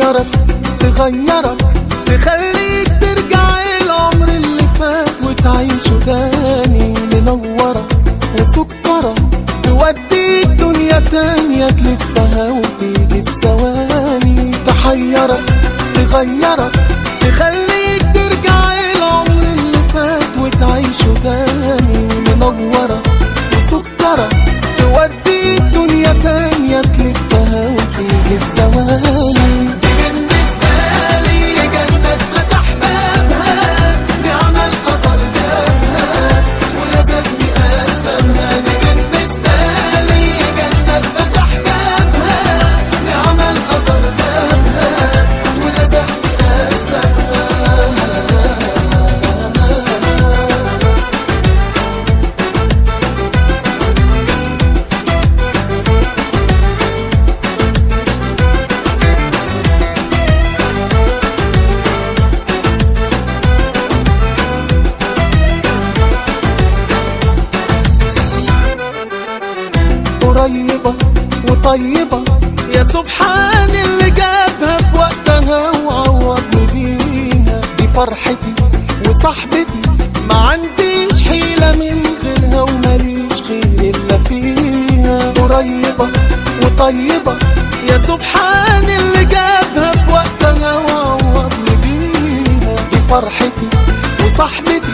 تحيرك تغيرك تخليك ترجع العمر اللي فات وتعيشه تاني، منورة وسكرة توديك دنيا تانية تلفها وتيجي في ثواني. تحيرك تغيرك تخليك ترجع العمر اللي فات وتعيشه تاني، منورة وسكرة توديك دنيا تانية تلفها وتيجي في ثواني. دي بالنسبة لي جنة فتح بابها، نعمة القدر جابها ولازمني أسبابها. دي بالنسبة لي جنة فتح بابها، نعمة القدر جابها ولازمني أسبابها. قريبة وطيبة يا سبحان اللي جابها في وقتها وعوضني بيها. دي فرحتي وصاحبتي ما عنديش حيلة من غيرها وماليش خير إلا فيها. قريبة وطيبة يا سبحان اللي جابها في وقتها وعوضني بيها. دي فرحتي وصاحبتي